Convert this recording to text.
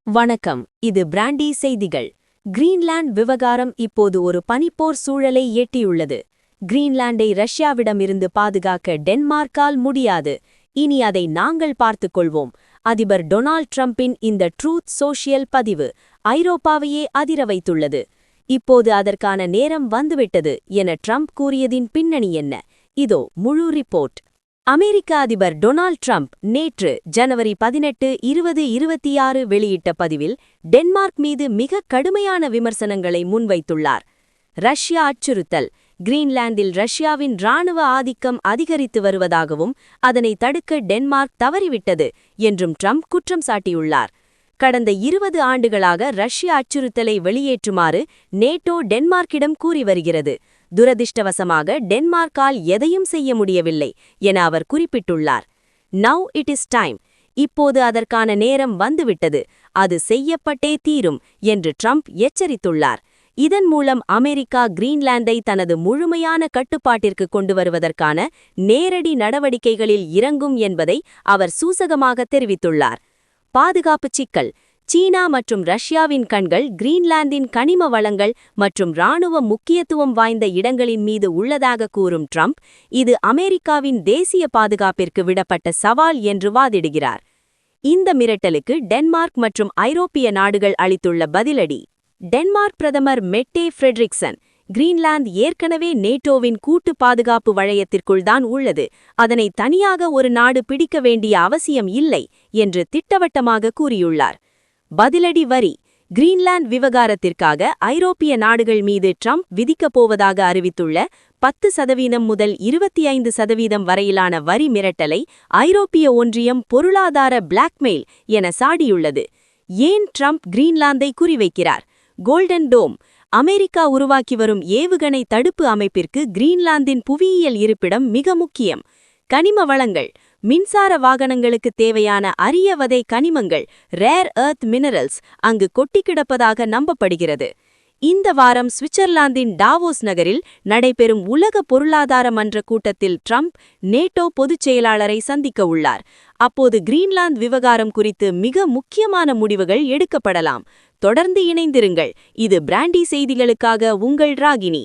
வணக்கம், இது பிராண்டி செய்திகள். கிரீன்லாந்து விவகாரம் இப்போது ஒரு பனிப்போர் சூழலை எட்டியுள்ளது. கிரீன்லாந்தை ரஷ்யாவிடமிருந்து பாதுகாக்க டென்மார்க்கால் முடியாது. இனி அதை நாங்கள் பார்த்துக் கொள்வோம். அதிபர் டொனால்ட் ட்ரம்பின் இந்த ட்ரூத் சோஷியல் பதிவு ஐரோப்பாவையே அதிர வைத்துள்ளது. இப்போது அதற்கான நேரம் வந்துவிட்டது என ட்ரம்ப் கூறியதின் பின்னணி என்ன? இதோ முழு ரிப்போர்ட். அமெரிக்க அதிபர் டொனால்ட் ட்ரம்ப் நேற்று ஜனவரி 18, 2026 வெளியிட்ட பதிவில் டென்மார்க் மீது மிக கடுமையான விமர்சனங்களை முன்வைத்துள்ளார். ரஷ்யா அச்சுறுத்தல்: கிரீன்லாந்தில் ரஷ்யாவின் இராணுவ ஆதிக்கம் அதிகரித்து வருவதாகவும் அதனை தடுக்க டென்மார்க் தவறிவிட்டது என்றும் ட்ரம்ப் குற்றம் சாட்டியுள்ளார். கடந்த 20 ஆண்டுகளாக ரஷ்ய அச்சுறுத்தலை வெளியேற்றுமாறு நேட்டோ டென்மார்க்கிடம் கூறி வருகிறது. துரதிர்ஷ்டவசமாக டென்மார்க்கால் எதையும் செய்ய முடியவில்லை என அவர் குறிப்பிட்டுள்ளார். Now it is time. இப்போது அதற்கான நேரம் வந்துவிட்டது, அது செய்யப்பட்டே தீரும் என்று ட்ரம்ப் எச்சரித்துள்ளார். இதன் மூலம் அமெரிக்கா கிரீன்லாந்தை தனது முழுமையான கட்டுப்பாட்டிற்கு கொண்டு வருவதற்கான நேரடி நடவடிக்கைகளில் இறங்கும் என்பதை அவர் சூசகமாக தெரிவித்துள்ளார். பாதுகாப்பு சிக்கல்: சீனா மற்றும் ரஷ்யாவின் கண்கள் கிரீன்லாந்தின் கனிம வளங்கள் மற்றும் இராணுவ முக்கியத்துவம் வாய்ந்த இடங்களின் மீது உள்ளதாக கூறும் ட்ரம்ப், இது அமெரிக்காவின் தேசிய பாதுகாப்பிற்கு விடப்பட்ட சவால் என்று வாதிடுகிறார். இந்த மிரட்டலுக்கு டென்மார்க் மற்றும் ஐரோப்பிய நாடுகள் அளித்துள்ள பதிலடி. டென்மார்க் பிரதமர் மெட்டே ஃப்ரெட்ரிக்சன், கிரீன்லாந்து ஏற்கனவே நேட்டோவின் கூட்டு பாதுகாப்பு வளையத்திற்குள்தான் உள்ளது, அதனை தனியாக ஒரு நாடு பிடிக்க வேண்டிய அவசியம் இல்லை என்று திட்டவட்டமாக கூறியுள்ளார். பதிலடி வரி: கிரீன்லாந்து விவகாரத்திற்காக ஐரோப்பிய நாடுகள் மீது ட்ரம்ப் விதிக்கப் போவதாக அறிவித்துள்ள 10% முதல் 25% வரையிலான வரி மிரட்டலை ஐரோப்பிய ஒன்றியம் பொருளாதார பிளாக்மெயில் என சாடியுள்ளது. ஏன் ட்ரம்ப் கிரீன்லாந்தை குறிவைக்கிறார்? கோல்டன் டோம்: அமெரிக்கா உருவாக்கி வரும் ஏவுகணை தடுப்பு அமைப்பிற்கு கிரீன்லாந்தின் புவியியல் இருப்பிடம் மிக முக்கியம். கனிம வளங்கள்: மின்சார வாகனங்களுக்கு தேவையான அரிய வகை கனிமங்கள் ரேர் எர்த் மினரல்ஸ் அங்கு கொட்டிக்கிடப்பதாக நம்பப்படுகிறது. இந்த வாரம் சுவிட்சர்லாந்தின் டாவோஸ் நகரில் நடைபெறும் உலக பொருளாதார மன்ற கூட்டத்தில் ட்ரம்ப் நேட்டோ பொதுச் செயலாளரை சந்திக்க உள்ளார். அப்போது கிரீன்லாந்து விவகாரம் குறித்து மிக முக்கியமான முடிவுகள் எடுக்கப்படலாம். தொடர்ந்து இணைந்திருங்கள். இது பிராண்டி செய்திகளுக்காக உங்கள் ராகினி.